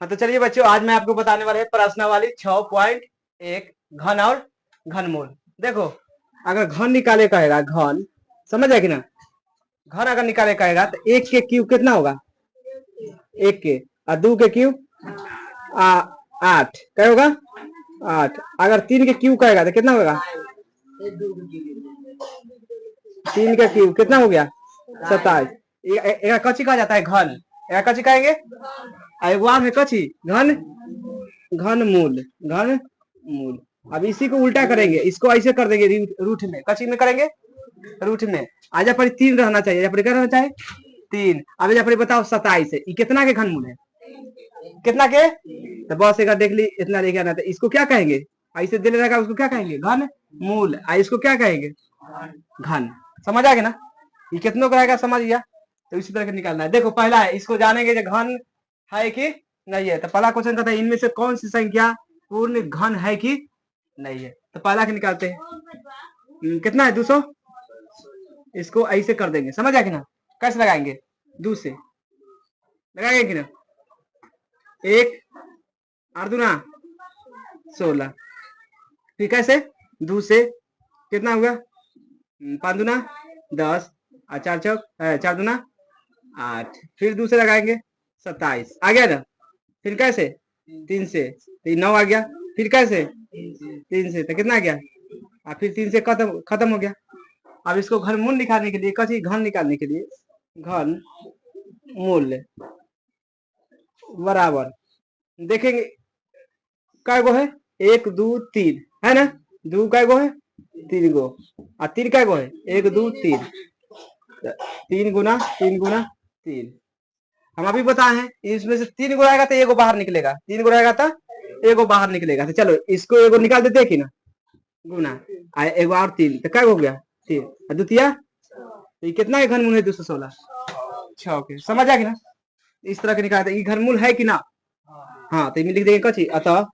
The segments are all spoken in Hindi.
हाँ तो चलिए बच्चों, आज मैं आपको बताने वाला है प्रश्नावली 6.1 घन और घनमूल। देखो, अगर घन निकाले कहेगा, घन समझ है कि ना, घन अगर निकाले कहेगा तो एक के क्यूब कितना होगा, एक के, और दो के क्यूब 8, क्या होगा 8। अगर तीन के क्यूब कहेगा तो कितना होगा, तीन का क्यूब कितना हो गया 27। एक कच्ची कहा जाता है घन, एक कच्ची कहेंगे, एक है कच्ची घन, घन मूल, घन मूल। अब इसी को उल्टा करेंगे, इसको ऐसे कर देंगे रूट में, कच्ची में करेंगे रूट में। आजा पर 3 रहना चाहिए, आजा पर क्या रहना चाहिए 3। अब आजा पर बताओ 27 है, ये कितना के घन मूल है, कितना के, तो बस एक देख ली, इतना लेके आना था। इसको क्या कहेंगे, ऐसे दे रहेगा उसको क्या कहेंगे घन मूल, इसको क्या कहेंगे घन। समझ आ गया ना, ये कितनों का रहेगा समझ गया। तो इसी तरह के निकालना है। देखो पहला है, इसको जानेंगे जो घन है कि नहीं है। तो पहला क्वेश्चन था इनमें से कौन सी संख्या पूर्ण घन है कि नहीं है। तो पहला के निकालते हैं, कितना है 200। इसको ऐसे कर देंगे, समझ आ गया ना, कैसे लगाएंगे, 2 से लगाएंगे कि ना, 1 8 दूना 16, फिर कैसे 2 से कितना हुआ 5 दूना 10 और 4 चौक 4 दूना 8, फिर 2 से लगाएंगे 27 आ गया ना। फिर कैसे 3 से, तो 9 आ गया। फिर कैसे 3 से, तो कितना आ गया, और फिर 3 से खत्म हो गया। अब इसको घन मूल निकालने के लिए, कची घन निकालने के लिए, घन मूल्य बराबर देखेंगे काय गो है, 1 2 3 है ना, 2 काय गो है 3 गो, और 3 काय गो है 1 2 3, 3 गुना 3 गुना 3। हम अभी बताए हैं, इसमें से 3 गो आएगा तो एगो बाहर निकलेगा, 3 गो आएगा तो एगो बाहर निकलेगा। तो चलो इसको एगो निकाल देते हैं कि ना, गुना एगो और 3, तो क्या हो गया 3, द्वितीय तो कितना है घनमूल है 216 6 के। समझ आ गया ना, इस तरह के निकालते हैं। घनमूल है कि ना, हाँ तो लिख देंगे कची, अतः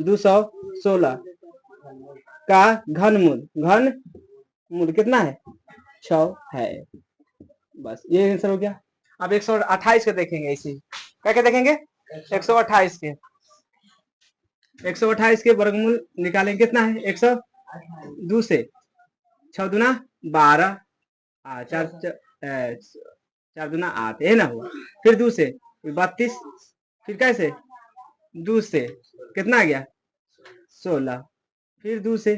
216 का घनमूल, घन मूल कितना है 6 है। बस ये आंसर हो गया। अब 128 के देखेंगे, इसी क्या क्या देखेंगे 128 के, 128 के वर्गमूल निकालेंगे, कितना है 102 से 6 दूना 12 4 दूना 8 है ना हुआ। फिर 2 से 32, फिर कैसे 2 से कितना आ गया 16, फिर 2 से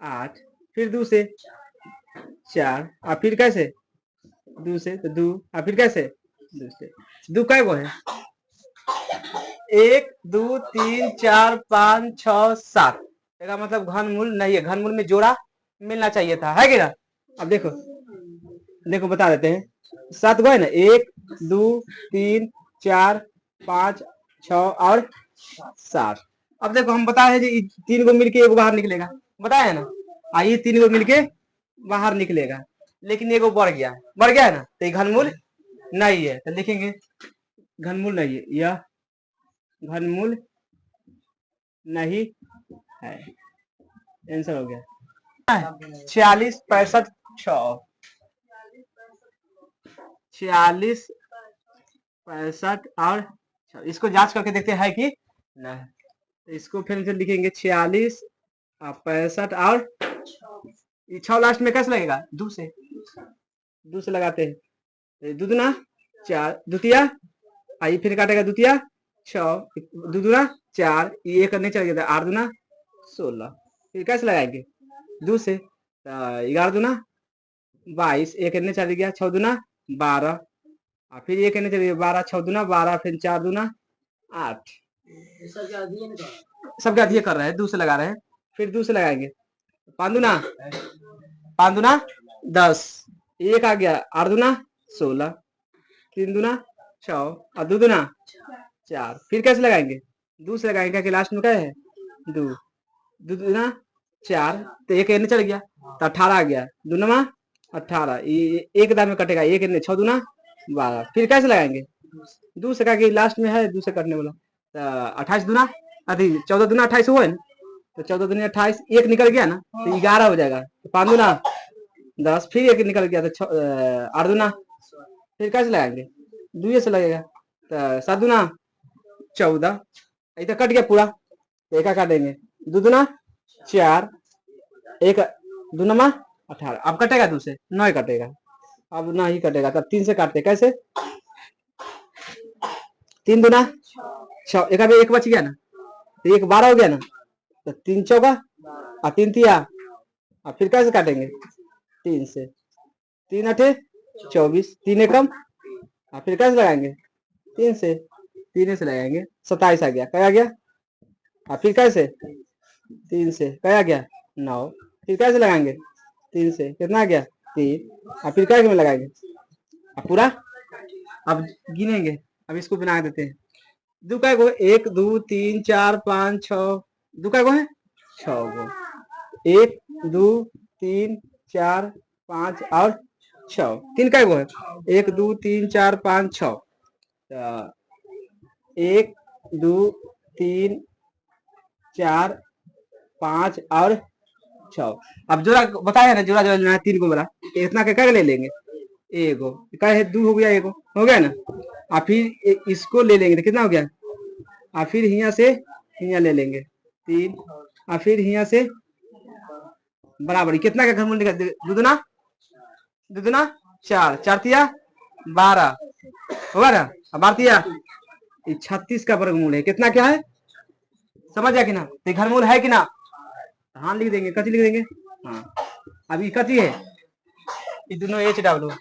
8, फिर 2 से 4, और फिर कैसे 2 से तो 2, और फिर कैसे 2 से 2 कै गो है 1 2 3 4 5 6 7, इसका मतलब घनमूल नहीं है, घनमूल में जोड़ा मिलना चाहिए था, है कि ना। अब देखो देखो बता देते हैं, 7 गो है ना, 1 2 3 4 5 6 और 7। अब देखो हम बताए हैं 3 गो मिलके एगो बाहर निकलेगा, बताया है ना, आइए 3 गो मिलके बाहर निकलेगा, लेकिन एगो बढ़ गया है ना, तो घनमूल नहीं है। तो लिखेंगे घनमूल नहीं है, यह घनमूल नहीं है, आंसर हो गया 46 65 6, 46 65 और इसको जांच करके देखते हैं कि नहीं। तो इसको फिर से लिखेंगे 46 65 और 6 लास्ट में कैसे लगेगा 2 से, 2 से लगाते हैं, 2 दूना 4, द्वितीय आई फिर काटेगा द्वितीय 6, 2 दूना 4, ये करने चल गया 8 दूना 16, फिर कैसे लगाएंगे 2 से, 11 दूना 22, एक करने चल गया 6 दूना 12, और फिर ये करने चल गया 12 6 दूना 12, फिर 4 दूना 8, सब क्या कर रहे हैं 2 से लगा रहे हैं। फिर 2 से लगाएंगे 5 दूना 10, एक आ गया 8 दूना 16, 3 दूना 6 और 2 दूना 4, फिर कैसे लगाएंगे 2 से लगाएंगे कि लास्ट में क्या है 2, 2 दूना 4, तो एक चल गया तो 18 आ गया, 2 नमा 18, ये एक दाम में कटेगा, एक 6 दूना 12, फिर कैसे लगाएंगे 2 से का लास्ट में है 2 से कटने वाला, तो 28 दूना अभी 14 दूना 28 हुआ है ना, तो 14 दूना 28, एक निकल गया ना तो 11 हो जाएगा, तो 5 दूना 10, फिर एक निकल गया तो 8 दूना, फिर कैसे लगाएंगे 2 से लगेगा, तो 7 दूना 14, ये तो कट गया पूरा, तो एक काटेंगे, 2 दूना 4, एक 2 नमा 18, अब कटेगा 2 से 9 कटेगा, अब ना ही कटेगा, तब 3 से काटते कैसे, 3 दूना 6, एक अभी एक बच गया ना, तो एक 12 हो गया ना, तो 3 चौका और 3 तिया, और फिर कैसे काटेंगे 3 से, 3 अठे 24, 3 एकम, और फिर कैसे लगाएंगे 3 से, 3 से लगाएंगे 27 आ गया, क्या आ गया, और फिर कैसे 3 से क्या आ गया 9, फिर कैसे लगाएंगे 3 से कितना आ गया 3, और फिर कैसे में लगाएंगे अब पूरा, अब गिनेंगे, अब इसको बना देते हैं, दो का गो 1 2 3 4 5 6, दो का गो है 6 गो, 1 2 3 4 5 और 6, 3 का गो है 1 2 3 4 5 6, 1 2 3 4 5 और 6, अब जोड़ा बताया ना, जोड़ा जोड़ा लेना है 3 को बोला, इतना क्या ले लेंगे, एगो क्या है 2 हो गया, एगो हो गया ना, और फिर इसको ले लेंगे तो कितना हो गया, और फिर यहाँ से यहाँ ले लेंगे 3, और फिर यहाँ से बराबर कितना का घनमूल निकल, दुदुना 4, 4 तिया 12 होगा ना, अब 12 तिया 36 का वर्गमूल है, कितना क्या है समझ गया कि ना, तो घनमूल है कि ना, हाँ लिख देंगे, कथी लिख देंगे, हाँ अभी कथी है ये दोनों HW।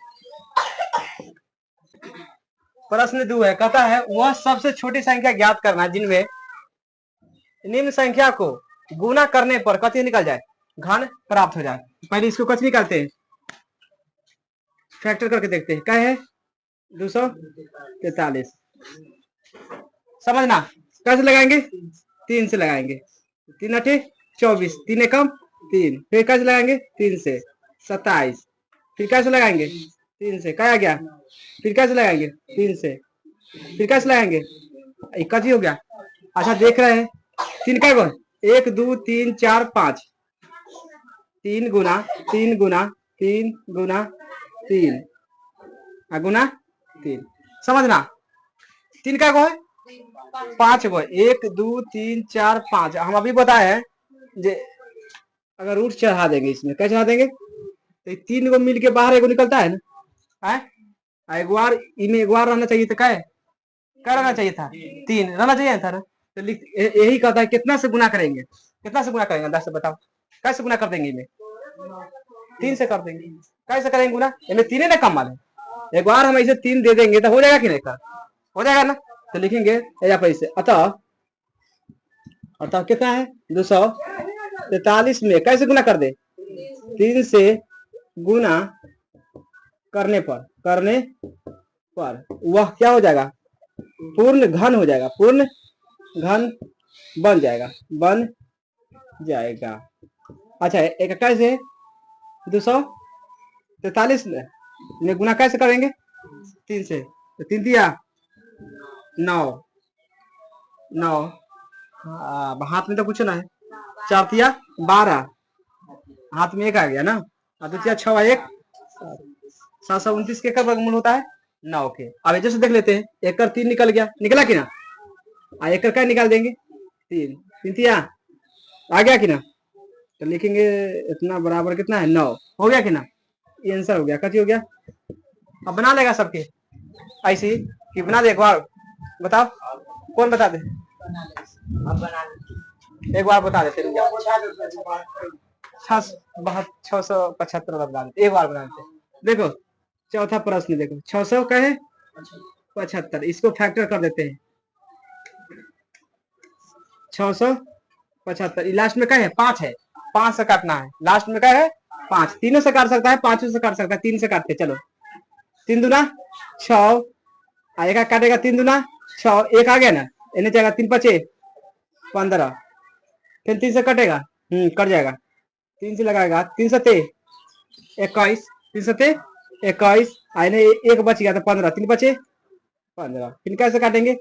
प्रश्न 2 है, कहता है वह सबसे छोटी संख्या ज्ञात करना जिनमें निम्न संख्या को गुना करने पर कथी निकल जाए, घन प्राप्त हो जाए। पहले इसको कथी निकालते हैं, फैक्टर करके देखते हैं, क्या है 243, समझना कैसे लगाएंगे, 3 से लगाएंगे, 3 अठे 24, 3 एकम 3, फिर कैसे लगाएंगे 3 से 27, फिर कैसे लगाएंगे 3 से क्या आ गया, फिर कैसे लगाएंगे 3 से, फिर कैसे लगाएंगे कथी हो गया, अच्छा देख रहे हैं 3 का गो 1 2 3 4 5, 3 गुना 3 गुना 3 गुना 3 गुना 3, समझना 3 का गो है 5 गो, 1 2 3 4 5, हम अभी बताए हैं जे अगर रूट चढ़ा देंगे इसमें, क्या चढ़ा देंगे, तो 3 गो मिल के बाहर एगो निकलता है ना, एगो और इनमें एगो और रहना चाहिए, तो क्या रहना चाहिए था 3 रहना चाहिए था ना, तो यही कहता है कितना से गुना करेंगे, कितना से गुना करेंगे 10 से बताओ, कैसे गुना कर देंगे इन्हें, 3 से कर देंगे, कैसे करेंगे गुना, इनमें 3 ना कम वाले, एक बार हम ऐसे 3 दे देंगे तो हो जाएगा कि नहीं, कर हो जाएगा ना, तो लिखेंगे या पैसे, अतः अतः कितना है 243 में कैसे गुना कर दे, 3 से गुना करने पर वह क्या हो जाएगा, पूर्ण घन हो जाएगा, पूर्ण घन बन जाएगा। अच्छा एक कैसे 243 में गुना कैसे करेंगे 3 से, तो 3 दिया 9, हाथ में तो कुछ ना है, 4 तिया 12, हाथ में 1 आ गया ना, और 2 तिया 6 1 729 के का वर्गमूल होता है 9 के। अब जैसे देख लेते हैं, 1 कर 3 निकल गया, निकला कि ना, 1 कर क्या निकाल देंगे 3, 3 तिया आ गया कि ना, तो लिखेंगे इतना बराबर कितना है 9, हो गया कि ना, ये आंसर हो गया, कथी हो गया, अब बना लेगा सबके ऐसे कि बना दे, एक बार बताओ कौन बता दे, एक बार बता देते 675 बता देते, एक बार बना देते, देखो चौथा प्रश्न देखो 600 का है 75, इसको फैक्टर कर देते हैं, 675 लास्ट में क्या है 5 है, 5 से काटना है, लास्ट में क्या है 5, तीनों से काट सकता है, 5 से काट सकता है, 3 से काटते, चलो 3 दूना 6, एक काटेगा 3 दूना 6, 1 आ गया ना, इन्हें जाएगा 3 5 15, फिर 3 से कटेगा, कट जाएगा, 3 से लगाएगा 3 7 21, 3 7 21, एक बच गया तो 15, 3 5 15, फिर कैसे काटेंगे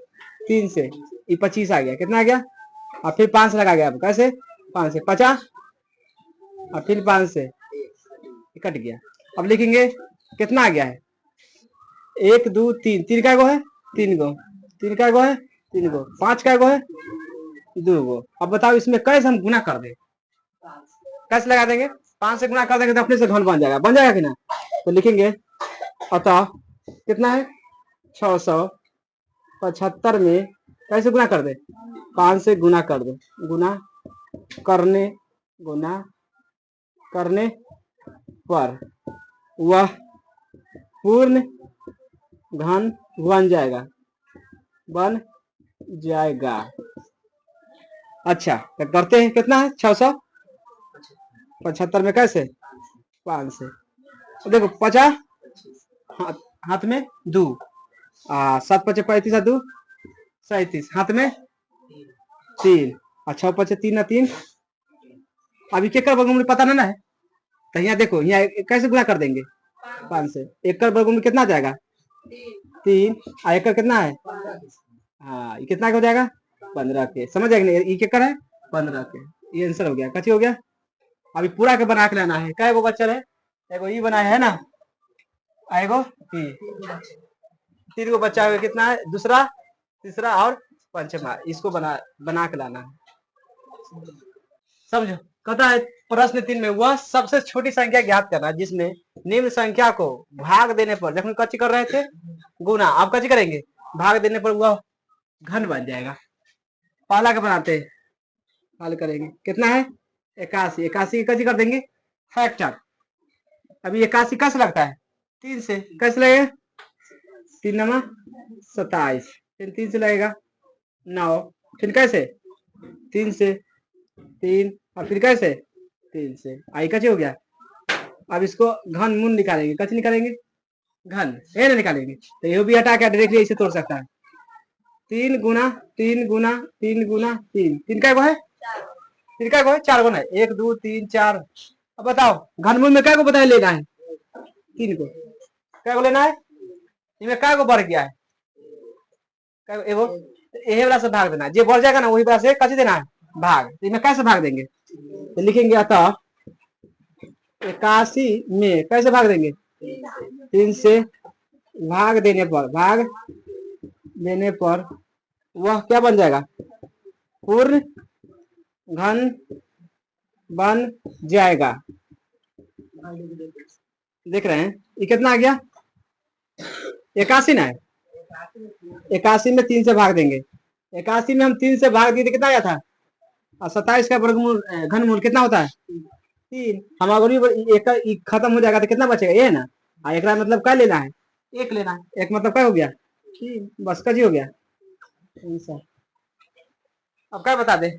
3 से, ये 25 आ गया, कितना आ गया, और फिर 5 लगा गया, अब कैसे 5 से 50, और फिर 5 से कट गया, अब लिखेंगे कितना आ गया है 1 2 3, 3 का गो है 3 गो, तीन का गो है, तीन गो। पांच का गो है, दो गो। अब बताओ इसमें कैसे हम गुना कर दे, कैसे लगा देंगे? पांच से गुना कर देंगे तो अपने से घन बन जाएगा कि ना? तो लिखेंगे अतः कितना है 675 में कैसे गुना कर दे? 5 से गुना कर दे, गुना करने पर वह पूर्ण घन बन जाएगा। अच्छा तो करते हैं, कितना है 675 में कैसे 5 से, तो देखो 50 हाथ में 2, 7 पचे 35 2 37, हाथ में 3, 6 पचे 3 3। अभी केकर वर्गमूल पता ना है, तो यहाँ देखो यहाँ कैसे गुना कर देंगे 5 से। एक का वर्गमूल कितना जाएगा 3, और एक कितना है, हाँ ये कितना हो जाएगा 15 के। समझ आएगा ये केकर है 15 के। ये आंसर हो गया, कच्ची हो गया। अभी पूरा के बना के लाना है। क्या एगो बच्चा है, एगो ई बनाया है ना, एगो ई, 3 गो बच्चा है। कितना है, दूसरा तीसरा और पंचमा, इसको बना के लाना है। समझो, कहता है प्रश्न 3 में वह सबसे छोटी संख्या ज्ञात करना जिसमें निम्न संख्या को भाग देने पर, जब हम कच्ची कर रहे थे गुना, अब कच्ची करेंगे भाग देने पर वह घन बन जाएगा। पहला का बनाते हैं, हल करेंगे। कितना है 81, 81 कच्ची कर देंगे फैक्टर। अभी 81 कैसे लगता है 3 से, कैसे लगेगा 3 नमा 27, फिर 3 से लगेगा 9, फिर कैसे 3 से 3, और फिर कैसे 3 से। आई कच्ची हो गया। अब इसको घन मूल निकालेंगे, कच्ची निकालेंगे घन, ये ना निकालेंगे तो ये भी हटा के डायरेक्टली ऐसे तोड़ सकता है। 3 गुना 3 गुना 3 गुना 3, 3 का गो है, 3 का गो है, 4 गो है, 1 2 3 4। अब बताओ घनमूल में क्या को बताया लेना है 3 को, क्या को लेना है, इनमें क्या को बढ़ गया है, एगो यही वाला से भाग देना है, जो बढ़ जाएगा ना वही वाला से कच्ची देना है भाग। इनमें कैसे भाग देंगे, तो लिखेंगे अतः 81 में कैसे भाग देंगे 3 से भाग देने पर वह क्या बन जाएगा पूर्ण घन बन जाएगा। देख रहे हैं ये कितना आ गया 81 ना है, 81 में 3 से भाग देंगे। 81 में हम 3 से भाग दिए तो कितना आया था, और 27 का वर्गमूल घनमूल कितना होता है 3। हम अगर एक खत्म हो जाएगा तो कितना बचेगा ये है ना, और एक मतलब क्या लेना है, एक लेना है, एक मतलब क्या हो गया 3, बस का जी हो गया। अब क्या बता दे